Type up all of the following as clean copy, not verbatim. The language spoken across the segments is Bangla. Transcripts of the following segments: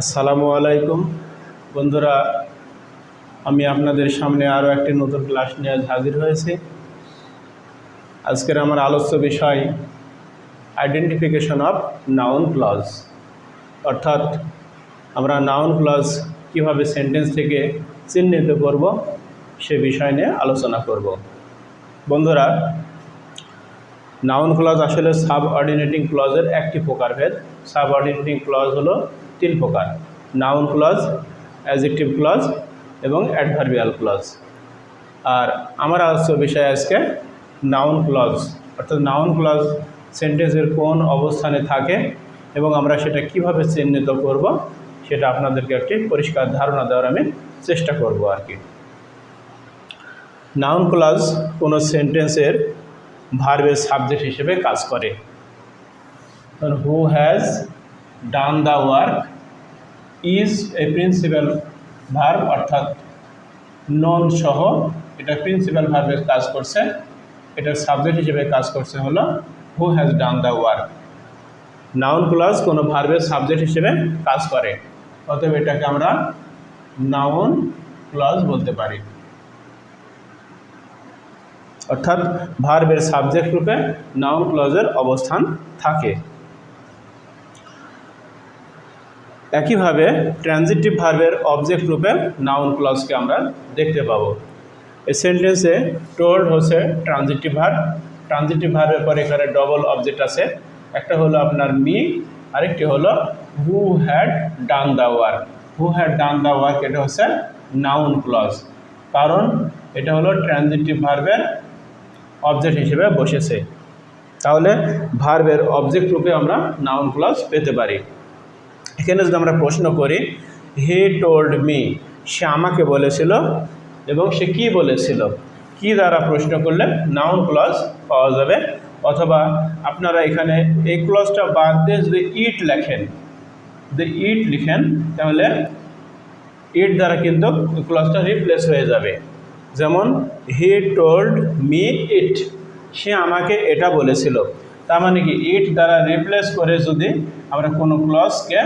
আসসালামু আলাইকুম বন্ধুরা, আমি আপনাদের সামনে আরও একটি নতুন ক্লাস নিয়ে হাজির হয়েছি। আজকের আমার আলোচ্য বিষয় আইডেন্টিফিকেশন অফ নাউন ক্লজ, অর্থাৎ আমরা নাউন ক্লজ কীভাবে সেন্টেন্স থেকে চিহ্নিত করব সে বিষয় নিয়ে আলোচনা করব। বন্ধুরা, নাউন ক্লজ আসলে সাবঅর্ডিনেটিং ক্লজের একটি প্রকারভেদ। সাবঅর্ডিনেটিং ক্লজ হলো তিন প্রকার: নাউন ক্লজ, অ্যাডজেক্টিভ ক্লজ এবং অ্যাডভার্বিয়াল ক্লজ। আর আমার আলোচ্য বিষয় আজকে নাউন ক্লজ, অর্থাৎ নাউন ক্লজ সেন্টেন্সের কোন অবস্থানে থাকে এবং আমরা সেটা কিভাবে চিহ্নিত করব সেটা আপনাদেরকে একটি পরিষ্কার ধারণা দেওয়ার আমি চেষ্টা করব আর কি। নাউন ক্লজ কোনো সেন্টেন্সের ভার্বের সাবজেক্ট হিসেবে কাজ করে। হু has done the work is a principal verb, অর্থাৎ নন সহ এটা প্রিন্সিপাল ভার্বের কাজ করছে, এটার সাবজেক্ট হিসেবে কাজ করছে হলো who has done the work. Noun clause কোনো ভার্বের সাবজেক্ট হিসেবে কাজ করে, অতএব এটাকে আমরা নাউন ক্লজ বলতে পারি। অর্থাৎ ভার্বের সাবজেক্ট রূপে নাউন ক্লজের অবস্থান থাকে। একইভাবে ট্রানজিটিভ ভার্বের অবজেক্ট রূপে নাউন ক্লজকে আমরা দেখতে পাবো। এই সেন্টেন্সে টোল্ড হচ্ছে ট্রানজিটিভ ভার্ব। ট্রানজিটিভ ভার্বের পর এখানে ডবল অবজেক্ট আছে, একটা হলো আপনার মি, আরেকটি হলো who had done the work. Who had done the work এটা হচ্ছে নাউন ক্লজ, কারণ এটা হলো ট্রানজিটিভ ভার্বের অবজেক্ট হিসেবে বসেছে। তাহলে ভার্বের অবজেক্ট রূপে আমরা নাউন ক্লজ পেতে পারি। এখানে যদি আমরা প্রশ্ন করি, হি টোল্ড মি, সে আমাকে বলেছিল, এবং সে কি বলেছিল, কি দ্বারা প্রশ্ন করলে নাউন ক্লজ পাওয়া যাবে। অথবা আপনারা এখানে এই ক্লজটা বাদ দিয়ে যদি ইট লেখেন, লিখেন, তাহলে ইট দ্বারা কিন্তু ক্লজটা রিপ্লেস হয়ে যাবে। যেমন হি টোল্ড মি ইট, সে আমাকে এটা বলেছিল। তার মানে কি ইট দ্বারা রিপ্লেস করে যদি আমরা কোনো ক্লজকে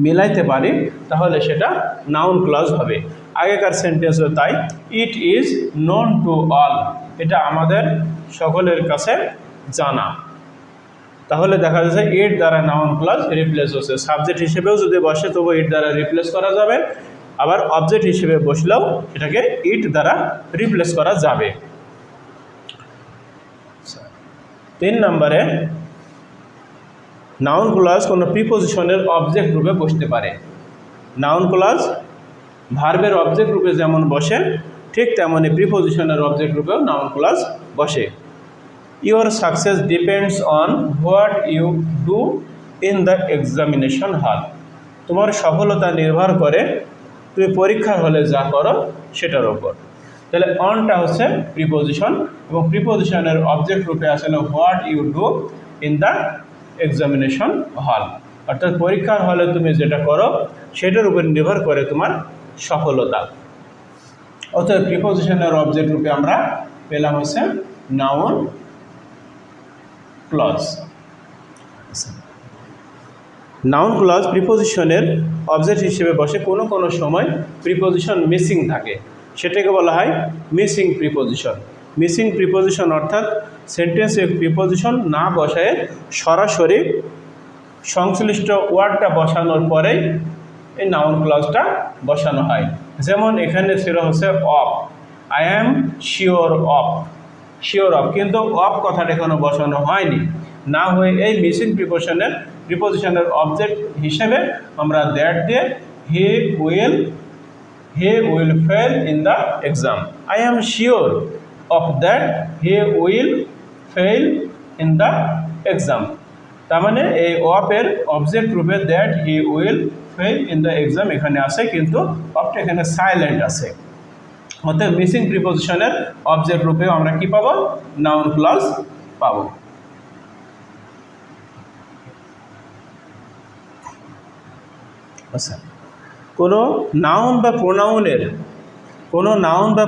মিলাইতে পারি তাহলে সেটা নাউন ক্লজ হবে। আগেকার সেন্টেন্সও তাই, it is known to all, এটা আমাদের সকলের কাছে জানা। তাহলে দেখা যাচ্ছে ইট দ্বারা নাউন ক্লজ রিপ্লেস হচ্ছে। সাবজেক্ট হিসেবেও যদি বসে তবু ইট দ্বারা রিপ্লেস করা যাবে, আবার অবজেক্ট হিসেবে বসলেও এটাকে ইট দ্বারা রিপ্লেস করা যাবে। 3 নম্বরে, নাউন ক্লজ কোনো প্রিপোজিশনের অবজেক্ট রূপে বসতে পারে। নাউন ক্লজ ভার্বের অবজেক্ট রূপে যেমন বসে, ঠিক তেমনই প্রিপোজিশনের অবজেক্ট রূপেও নাউন ক্লজ বসে। Your success depends on what you do in the examination hall, তোমার সফলতা নির্ভর করে তুমি পরীক্ষার হলে যা করো সেটার ওপর। তাহলে অনটা হচ্ছে প্রিপোজিশন, এবং প্রিপোজিশনের অবজেক্ট রূপে আসলে what you do in the examination hall, অর্থাৎ পরীক্ষার হলে তুমি যেটা করো সেটার উপর নির্ভর করে তোমার সফলতা। অর্থাৎ প্রিপোজিশনের অবজেক্ট রূপে আমরা পেলাম হচ্ছে নাউন ক্লজ। নাউন ক্লজ প্রিপোজিশনের অবজেক্ট হিসেবে বসে, কোনো কোনো সময় প্রিপোজিশন মিসিং থাকে, সেটাকে বলা হয় মিসিং প্রিপোজিশন। মিসিং প্রিপোজিশন অর্থাৎ সেন্টেন্সে প্রিপোজিশন না বসায় সরাসরি সংশ্লিষ্ট ওয়ার্ডটা বসানোর পরেই এই নাউন ক্লজটা বসানো হয়। যেমন এখানে ছিল হচ্ছে of, I am sure of, sure of, কিন্তু অফ কথাটা এখনো বসানো হয়নি। না হয়ে এই মিসিং প্রিপোজিশনের অবজেক্ট হিসেবে আমরা দ্যাট দিয়ে he will fail in the exam, I am sure of that he will fail in the exam. তার মানে এই অফের অবজেক্ট রূপে that he will fail in the exam এখানে আছে, কিন্তু অফটা এখানে সাইলেন্ট আছে। অর্থাৎ মিসিং প্রিপোজিশনের অবজেক্ট রূপেও আমরা কি পাবো? নাউন ক্লজ পাবো। আচ্ছা, কোনো নাউন বা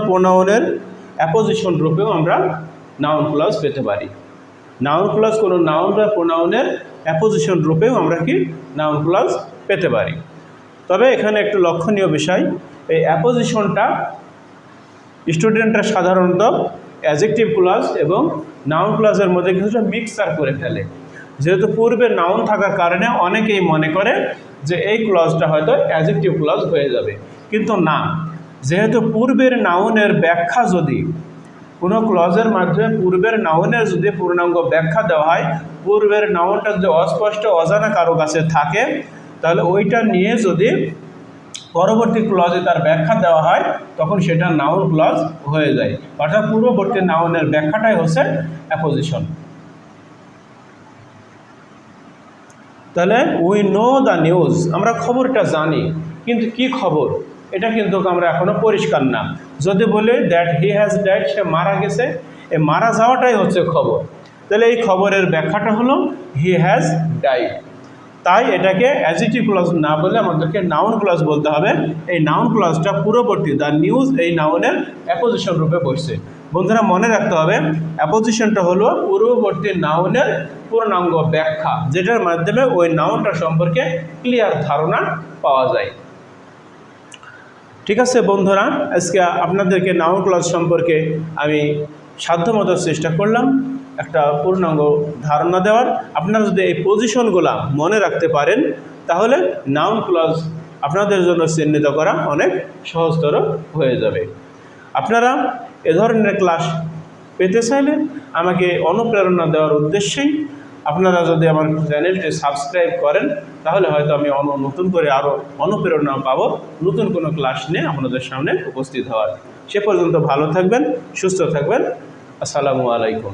প্রোনাউনের অ্যাপোজিশন রূপেও আমরা নাউন ক্লজ পেতে পারি। নাউন ক্লজ কোনো নাউন বা প্রোনাউনের অ্যাপোজিশন রূপেও আমরা কি নাউন ক্লজ পেতে পারি। তবে এখানে একটু লক্ষণীয় বিষয়, এই অ্যাপোজিশনটা স্টুডেন্টরা সাধারণত অ্যাডজেক্টিভ ক্লজ এবং নাউন ক্লজের মধ্যে কিছুটা মিক্সচার করে ফেলে। যেহেতু পূর্বে নাউন থাকার কারণে অনেকেই মনে করে যে এই ক্লজটা হয়তো অ্যাডজেক্টিভ ক্লজ হয়ে যাবে, কিন্তু না। যেহেতু পূর্বের নাউনের ব্যাখ্যা যদি কোনো ক্লজের মাধ্যমে পূর্বের নাউনের যদি পূর্ণাঙ্গ ব্যাখ্যা দেওয়া হয়, পূর্বের নাউনটা যদি অস্পষ্ট অজানা কারো কাছে থাকে, তাহলে ওইটা নিয়ে যদি পরবর্তী ক্লজে তার ব্যাখ্যা দেওয়া হয় তখন সেটা নাউন ক্লজ হয়ে যায়। অর্থাৎ পূর্ববর্তী নাউনের ব্যাখ্যাটাই হচ্ছে অ্যাপোজিশন। তাহলে উই নো দ্য নিউজ, আমরা খবরটা জানি, কিন্তু কি খবর এটা কিন্তু আমরা এখনো পরিষ্কার না। যদি বলি দ্যাট হি হ্যাজ ডাইড, সে মারা গেছে, এই মারা যাওয়াটাই হচ্ছে খবর। তাহলে এই খবরের ব্যাখ্যাটা হলো হি হ্যাজ ডাইড। তাই এটাকে অ্যাডজেক্টিভ ক্লজ না বলে আমাদেরকে নাউন ক্লজ বলতে হবে। এই নাউন ক্লজটা পূর্ববর্তী দ্য নিউজ এই নাউনের অ্যাপোজিশন রূপে বসছে। বন্ধুরা মনে রাখতে হবে, অ্যাপোজিশনটা হলো পূর্ববর্তী নাউনের পূর্ণাঙ্গ ব্যাখ্যা, যেটার মাধ্যমে ওই নাউনটা সম্পর্কে ক্লিয়ার ধারণা পাওয়া যায়। ঠিক আছে বন্ধুরা, আজকে আপনাদেরকে নাউন ক্লজ সম্পর্কে আমি সাধ্যমতো চেষ্টা করলাম একটা পূর্ণাঙ্গ ধারণা দেওয়ার। আপনারা যদি এই পজিশনগুলা মনে রাখতে পারেন তাহলে নাউন ক্লজ আপনাদের জন্য চিহ্নিত করা অনেক সহজতর হয়ে যাবে। আপনারা এ ধরনের ক্লাস পেতে চাইলে আমাকে অনুপ্রেরণা দেওয়ার উদ্দেশ্যেই আপনারা যদি আমার চ্যানেলটি সাবস্ক্রাইব করেন তাহলে হয়তো আমি নতুন করে আরও অনুপ্রেরণা পাবো নতুন কোনো ক্লাস নিয়ে আপনাদের সামনে উপস্থিত হওয়ার। সে পর্যন্ত ভালো থাকবেন, সুস্থ থাকবেন। আসসালামু আলাইকুম।